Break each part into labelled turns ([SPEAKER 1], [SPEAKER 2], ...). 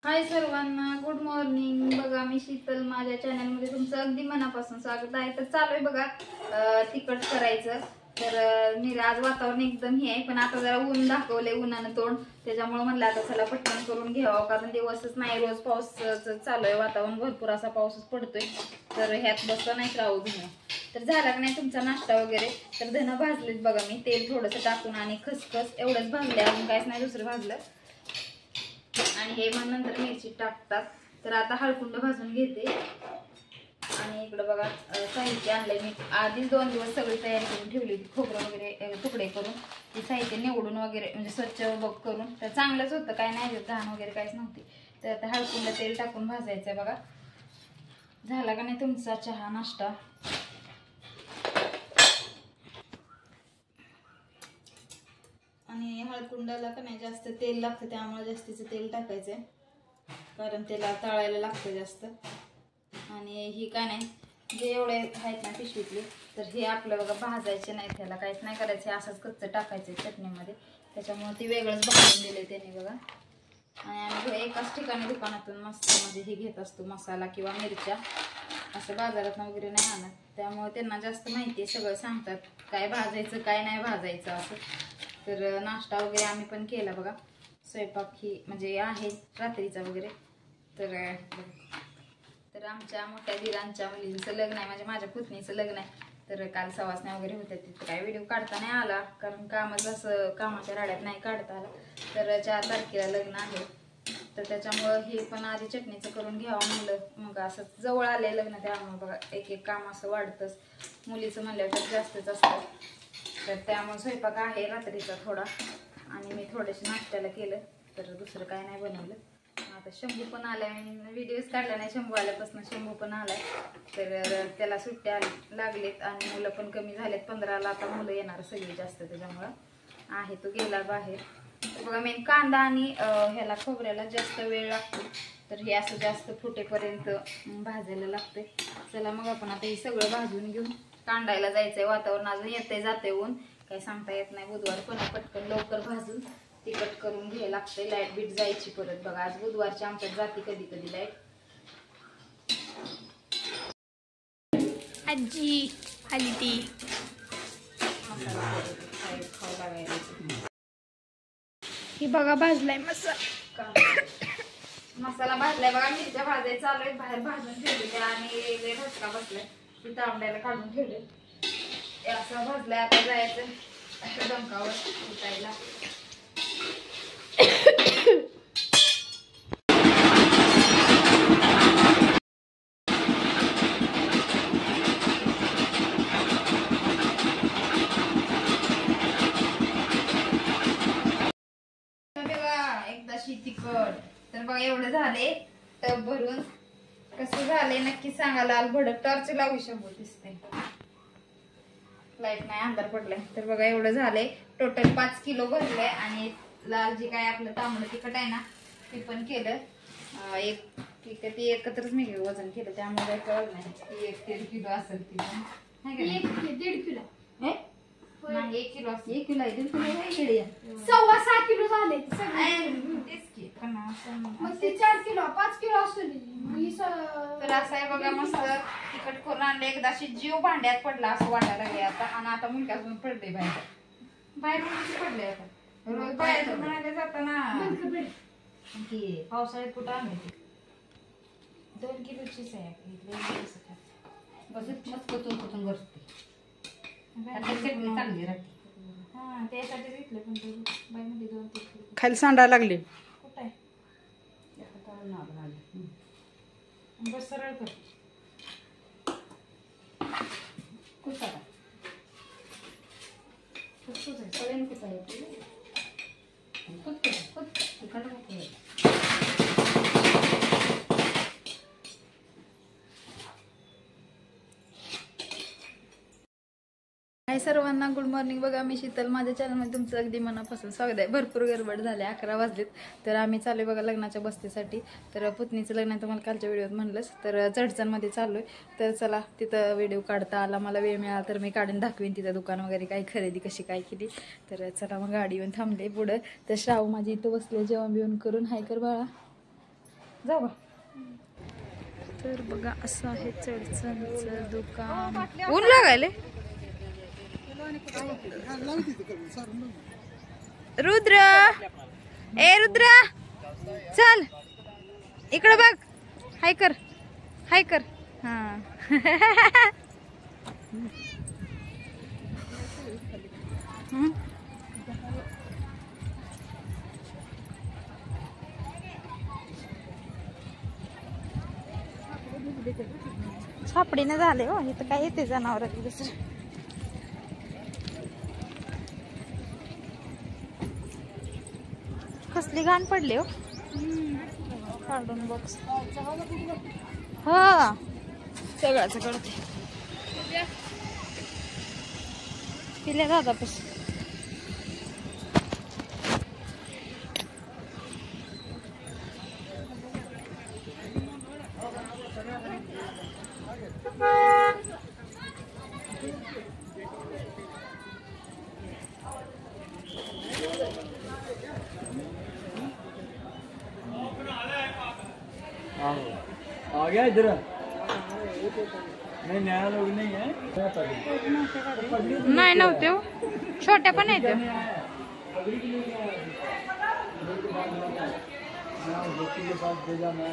[SPEAKER 1] हाय सर्वांना, good morning. बघा मी शीतल, माझ्या चॅनलमध्ये तुमचं अगदी मनापासून स्वागत आहे। तर चालू आहे बघा तिखट करायचं। तर आज वातावरण एकदम हे आहे, पण आता जरा ऊन दाखवलंय, उन्हानं तोंड, त्याच्यामुळे म्हणलं आता चला पटकन करून घ्यावं, कारण दिवसच नाही, रोज पाऊस चालू आहे, वातावरण भरपूर असा पाऊसच पडतोय, तर ह्यात बसता नाही राहू धुणं। तर झाला का नाही तुमचा नाश्ता वगैरे? तर धनं भाजलेत बघा मी, तेल थोडंसं टाकून आणि खसखस एवढंच भाजलंय, अजून काहीच नाही दुसरं भाजलं। आणि हे मग नंतर मिरची टाकतात। तर आता हळकुंड भाजून घेते। आणि इकडं बघा साहित्य आणलंय मी, आधीच 2 दिवस सगळी तयारी करून ठेवली होती, खोबरं वगैरे तुकडे करून, ते साहित्य निवडून वगैरे म्हणजे स्वच्छ बघ करून, तर चांगलंच होतं, काय नाही घाण वगैरे काहीच नव्हती। तर आता हळकुंड तेल टाकून भाजायचं बघा। झाला का नाही तुमचा चहा नाश्ता? आणि हळकुंडाला का नाही जास्त तेल लागतं, त्यामुळे जास्तीचं तेल टाकायचंय, कारण त्याला तळायला लागतं जास्त। आणि ही काय नाही, जे एवढे आहेत ना पिशवीतले, तर हे आपलं बघा भाजायचे नाही, त्याला काहीच नाही करायचं, असंच कच्चं टाकायचं चटणीमध्ये, त्याच्यामुळे ती वेगळंच भाजून दिले त्यांनी बघा। आणि आम्ही एकाच ठिकाणी दुकानातून मस्त म्हणजे हे घेत असतो, मसाला किंवा मिरच्या, असं बाजारात वगैरे नाही आणत, त्यामुळे त्यांना जास्त माहिती आहे, सगळं सांगतात काय भाजायचं काय नाही भाजायचं असं। तर नाश्ता वगैरे आम्ही पण केला बघा, स्वयंपाक ही म्हणजे आहे रात्रीचा वगैरे। तर आमच्या मोठ्या दिरांच्या मुलींचं लग्न आहे, म्हणजे माझ्या पुतणीचं लग्न आहे, तर काल सवासण्या वगैरे होत्या, तिथं काय व्हिडिओ काढता नाही आला, कारण कामच असं कामाच्या राड्यात नाही काढता आला। तर 4 तारखेला लग्न आहे, तर त्याच्यामुळं हे पण आधी चटणीचं करून घ्यावं म्हणलं, मग असं जवळ आले लग्न, त्यामुळे बघा एक एक काम असं वाढतंच, मुलीचं म्हणल्यावर तर जास्तच असतं। तर त्यामुळे स्वयंपाक आहे रात्रीचा थोडा, आणि मी थोडेसे नाश्त्याला केलं, तर दुसरं काय नाही बनवलं। आता शंभू पण आलाय, व्हिडिओज काढला नाही शंभू आल्यापासून, शंभू पण आलाय, तर त्याला सुट्ट्या लागलेत आणि मुलं पण कमी झालेत, 15ला आता मुलं येणार सगळी जास्त, त्याच्यामुळं आहे तो गेला बाहेर। तर बघा मेन कांदा आणि ह्याला खोबऱ्याला जास्त वेळ लागतो, तर हे असं जास्त फुटेपर्यंत भाजायला लागते। चला मग आपण आता हे सगळं भाजून घेऊन कांडायला जायचंय, वातावरण अजून येते जाते ऊन, काही सांगता येत नाही, बुधवार पण पटकन लवकर भाजून तिखट करून घ्यायला लागते, लाईट बीट जायची परत बघा, आज बुधवारची आमच्यात जाती कधी कधी लाईट।
[SPEAKER 2] आजी आली ती ही बघा भाजलाय
[SPEAKER 1] मसाला भाजलाय बघा, मिरच्या भाजायला चालू आहे, बाहेर भाजून ठेवले आणि वेगळे धसका बसलाय, ती तांबड्याला काढून ठेवले, असं भाजलाय। आता जायचं असं डंकावर उठायला। तिखट तर बघा एवढं झाले, टब भरून कसं झालंय नक्की सांगा, लाल भडक, टॉर्च लावू शंभू दिसते, लाईट नाही, अंधार पडलाय। तर बघा एवढं झालंय, टोटल 5 किलो भरलंय, आणि लाल जे काय आपलं तांबडं तिखट आहे ना ते पण केलं, ती एकत्रच मी वजन केलं, त्यामुळे काही कळलं नाही, ती 1-1.5 किलो असेल, ती
[SPEAKER 2] 1.5 किलो
[SPEAKER 1] नाही 1 किलो असते, 1 किलो आहे, 1.5 किलो आहे,
[SPEAKER 2] 6.25 किलो झाले
[SPEAKER 1] तेच की,
[SPEAKER 2] मग ते 4 किलो 5 किलो असतो।
[SPEAKER 1] तर असं आहे बघा, मस्त तिखट करून आणले, एकदाशी जीव भांड्यात पडला असं वाटायला लागले आता, आणि आता मुलगा अजून पडले बाहेर पडले आता, रोज बाहेर म्हणाले जाताना की पावसाळ्यात कुठं आणले 2 किलोचीच आहे, बस मस्त कुतून बसते, चांगली राहते, हा त्यासाठी घेतलं, पण बाई मध्ये 2-3 किलो
[SPEAKER 3] खाली सांडायला लागली,
[SPEAKER 1] कुठं आहे बस सरळ कर कुठं कळेल कुठं आहे
[SPEAKER 2] हाय सर्वांना, गुड मॉर्निंग। बघा मी शीतल, माझ्या चॅनलमध्ये तुमचं अगदी मनापासून स्वागत आहे। भरपूर गडबड झाले, 11 वाजलेत, तर आम्ही चालू बघा लग्नाच्या बस्तीसाठी। तर पुतणीचं लग्न तुम्हाला कालच्या व्हिडिओत म्हणलंच, तर चढचणमध्ये चालू आहे, तर चला तिथं व्हिडिओ काढता आला, मला वेळ मिळाला तर मी काढून दाखवेन तिथं दुकान वगैरे काय खरेदी कशी काय केली। तर चला मग गाडी येऊन थांबले पुढं, तर श्राव माझी इथं बसले जेवण बिवण करून, हाय कर बाळा, जाऊ का? तर बघा असं आहे चडचणचं दुकान. ऊन लागायले. रुद्र ए रुद्र चल इकडं बघ. हाय कर हाय कर. हा छापडीने झाले हो. इथं काय येते जनावर दुसरं. कसली घाण पडली हो. कार्टून बॉक्स हा सगळ्याच कळते. पिल्या दादा पस
[SPEAKER 3] आ गया इधर नहीं नया लोग नहीं है
[SPEAKER 2] नाही नव्हते हो. छोट्या पण आहेत.
[SPEAKER 3] के पास भेजा मैं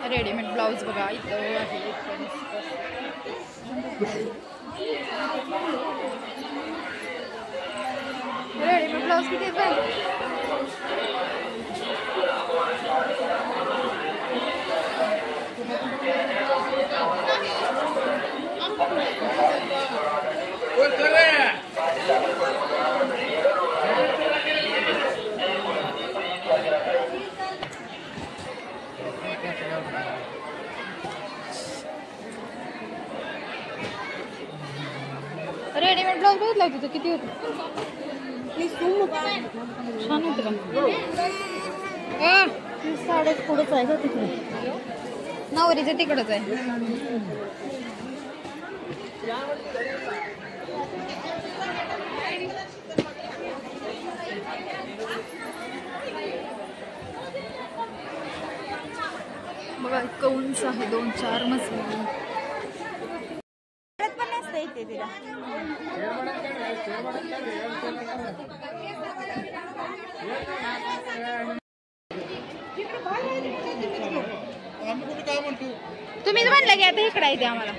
[SPEAKER 2] रेडीमेड ब्लाऊज बघा इथं आहे. रेडीमेड ब्लाऊज किती आहे? रेडीमेड ब्लाऊज बघितला होती तर किती होती? छान होतं का? साडेच पुढेच आहे का तिकडे? नवरीचं तिकडच आहे. बघा कौंस आहे 2-4 मजली. पण नसतं इथे तिला. तुम्हीच म्हणलं की आता इकडे येते आम्हाला.